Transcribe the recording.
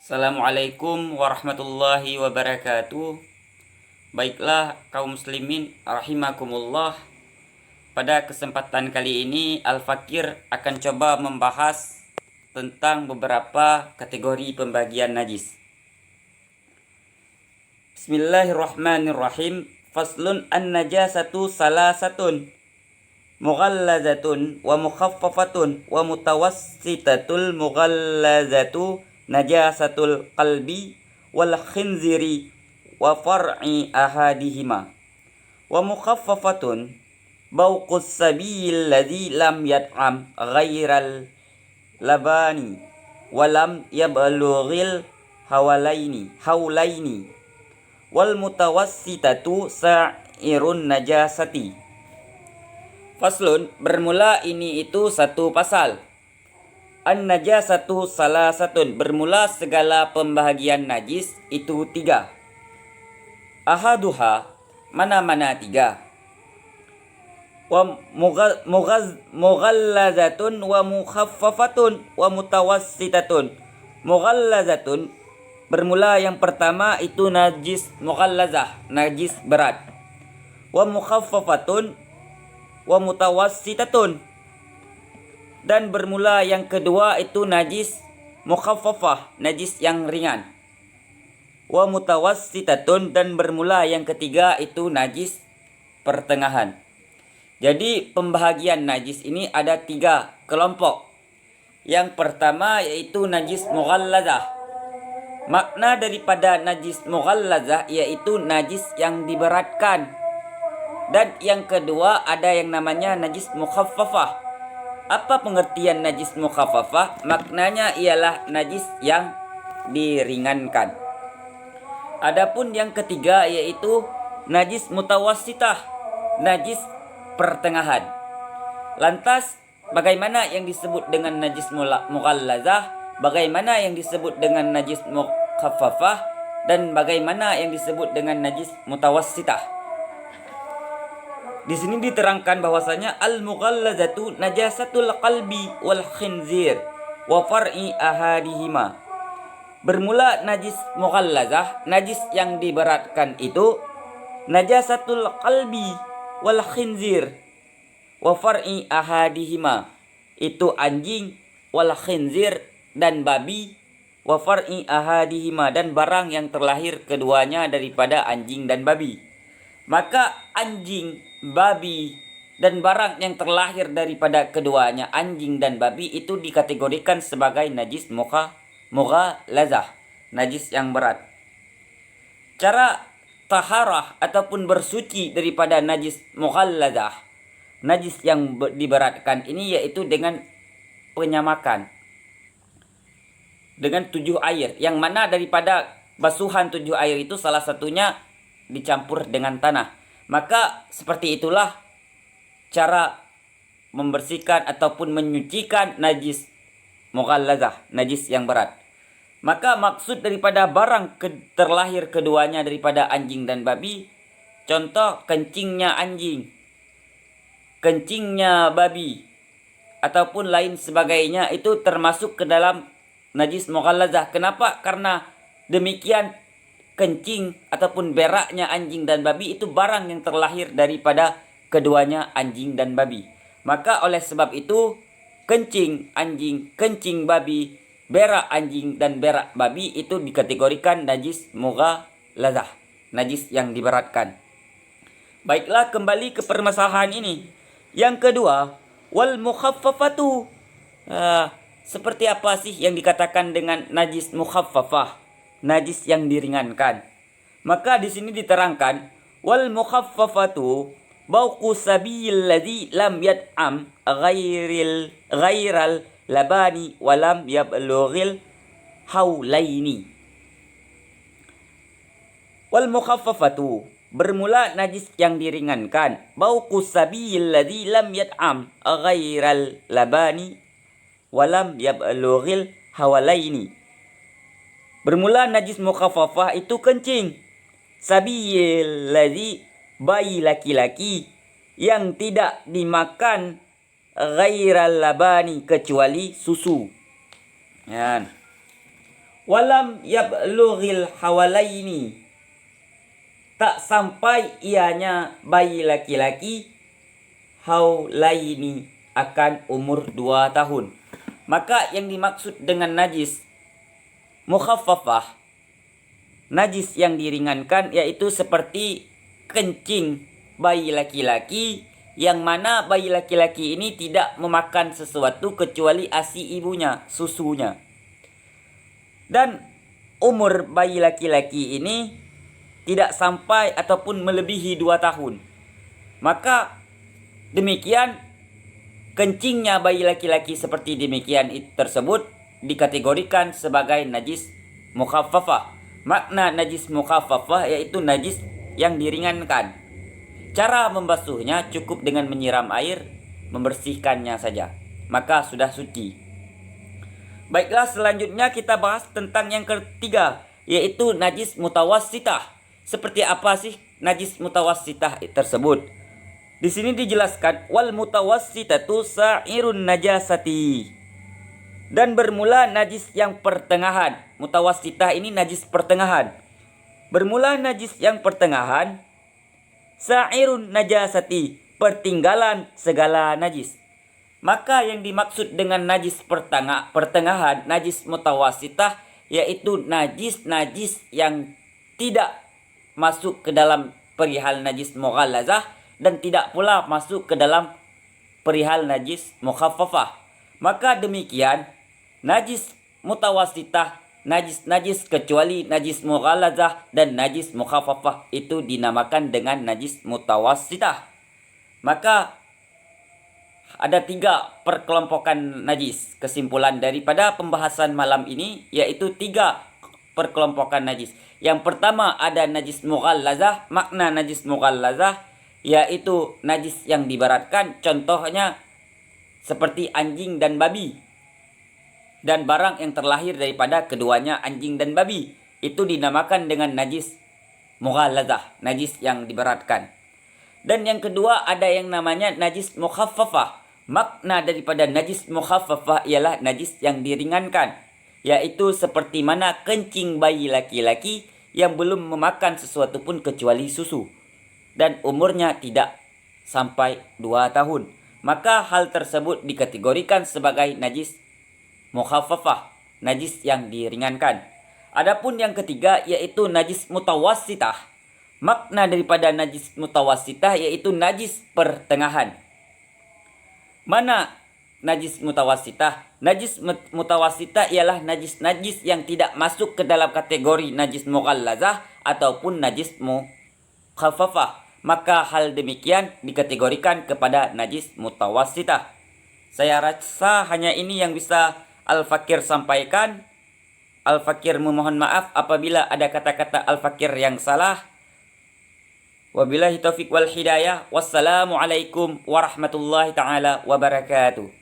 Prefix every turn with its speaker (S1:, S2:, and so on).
S1: Assalamualaikum warahmatullahi wabarakatuh. Baiklah kaum muslimin rahimakumullah. Pada kesempatan kali ini Al-Fakir akan coba membahas tentang beberapa kategori pembagian najis. Bismillahirrahmanirrahim. Faslun an-najasatu salasatun mughallazatun wa mukhaffafatun wa mutawassitatul mughallazatu najasatul qalbi wal khinziri wa far'i ahadihima wa mukhaffafatun bauqus sabil ladzi lam yat'am ghairal labani wa lam yablughil haulaini wal mutawassitatu sa'irun najasati. Faslun, bermula ini itu satu pasal. An-najasatu salasatun, bermula segala pembahagian najis itu tiga. Ahaduha, mana-mana tiga. Wa mughallazatun wa mukhaffafatun wa mutawassitatun. Mughallazatun, bermula yang pertama itu najis mughallazah, najis berat. Wa mukhaffafatun wa mutawassitatun, dan bermula yang kedua itu najis mukhaffafah, najis yang ringan. Wa mutawassitatun, dan bermula yang ketiga itu najis pertengahan. Jadi pembahagian najis ini ada tiga kelompok. Yang pertama yaitu najis mughallazah. Makna daripada najis mughallazah yaitu najis yang diberatkan. Dan yang kedua ada yang namanya najis mukhaffafah. Apa pengertian najis mukhaffafah? Maknanya ialah najis yang diringankan. Adapun yang ketiga yaitu najis mutawassitah, najis pertengahan. Lantas bagaimana yang disebut dengan najis mughallazah, bagaimana yang disebut dengan najis mukhaffafah, dan bagaimana yang disebut dengan najis mutawassitah? Di sini diterangkan bahwasanya al-mughallazatu najasatul qalbi wal khinzir wa far'i ahadihima. Bermula najis mughallazah, najis yang diberatkan itu najasatul qalbi wal khinzir wa far'i ahadihima, itu anjing, wal khinzir dan babi, wa far'i ahadihima, dan barang yang terlahir keduanya daripada anjing dan babi. Maka anjing, babi, dan barang yang terlahir daripada keduanya, anjing dan babi, itu dikategorikan sebagai najis mughallazah, najis yang berat. Cara taharah ataupun bersuci daripada najis mughallazah, najis yang diberatkan ini, yaitu dengan penyamakan dengan 7 air, yang mana daripada basuhan 7 air itu salah satunya dicampur dengan tanah. Maka seperti itulah cara membersihkan ataupun menyucikan najis mughallazah, najis yang berat. Maka maksud daripada barang terlahir keduanya daripada anjing dan babi, contoh kencingnya anjing, kencingnya babi, ataupun lain sebagainya, itu termasuk ke dalam najis mughallazah. Kenapa? Karena demikian kencing ataupun beraknya anjing dan babi itu barang yang terlahir daripada keduanya anjing dan babi. Maka oleh sebab itu kencing anjing, kencing babi, berak anjing dan berak babi itu dikategorikan najis mughallazah, najis yang diberatkan. Baiklah, kembali ke permasalahan ini. Yang kedua, wal mukhaffafatu. Seperti apa sih yang dikatakan dengan najis mukhaffafah, najis yang diringankan? Maka di sini diterangkan wal mukhaffafatu bauqu sabil ladzi lam yat'am ghairal labani wa lam yablughil haulaini. Wal mukhaffafatu, bermula najis yang diringankan, bauqu sabil ladzi lam yat'am ghairal labani wa lam yablughil haulaini. Bermula najis mukhaffafah itu kencing. Sabil ladzi, bayi laki-laki yang tidak dimakan ghairal labani, kecuali susu. walam yablughil hawalaini, tak sampai ianya bayi laki-laki haulaini, akan umur 2 tahun. Maka yang dimaksud dengan najis mukhaffafah, najis yang diringankan, yaitu seperti kencing bayi laki-laki, yang mana bayi laki-laki ini tidak memakan sesuatu kecuali ASI ibunya, susunya. Dan umur bayi laki-laki ini tidak sampai ataupun melebihi 2 tahun. Maka demikian kencingnya bayi laki-laki seperti demikian tersebut dikategorikan sebagai najis mukhaffafah. Makna najis mukhaffafah yaitu najis yang diringankan. Cara membasuhnya cukup dengan menyiram air, membersihkannya saja, maka sudah suci. Baiklah, selanjutnya kita bahas tentang yang ketiga, yaitu najis mutawassitah. Seperti apa sih najis mutawassitah tersebut? Di sini dijelaskan wal mutawassitatu sa'irun najasati. Dan bermula najis yang pertengahan. Mutawassitah ini najis pertengahan. Bermula najis yang pertengahan, sa'irun najasati, pertinggalan segala najis. Maka yang dimaksud dengan najis pertengahan, najis mutawassitah, yaitu najis-najis yang tidak masuk ke dalam perihal najis mughallazah dan tidak pula masuk ke dalam perihal najis mukhaffafah. Maka demikian najis mutawassitah, najis-najis kecuali najis mughallazah dan najis mukhaffafah itu dinamakan dengan najis mutawassitah. Maka ada 3 perkelompokan najis. Kesimpulan daripada pembahasan malam ini yaitu 3 perkelompokan najis. Yang pertama ada najis mughallazah. Makna najis mughallazah yaitu najis yang diberatkan. Contohnya seperti anjing dan babi. Dan barang yang terlahir daripada keduanya, anjing dan babi, itu dinamakan dengan najis mughallazah, najis yang diberatkan. Dan yang kedua ada yang namanya najis mukhaffafah. Makna daripada najis mukhaffafah ialah najis yang diringankan, yaitu seperti mana kencing bayi laki-laki yang belum memakan sesuatu pun kecuali susu dan umurnya tidak sampai 2 tahun. Maka hal tersebut dikategorikan sebagai najis mukhaffafah, najis yang diringankan. Adapun yang ketiga yaitu najis mutawassitah. Makna daripada najis mutawassitah yaitu najis pertengahan. Mana najis mutawassitah? Najis mutawassitah ialah najis-najis yang tidak masuk ke dalam kategori najis mughallazah ataupun najis mukhaffafah. Maka hal demikian dikategorikan kepada najis mutawassitah. Saya rasa hanya ini yang bisa Al-Fakir sampaikan. Al-Fakir memohon maaf apabila ada kata-kata Al-Fakir yang salah. Wabillahi taufiq wal hidayah. Wassalamualaikum warahmatullahi taala wabarakatuh.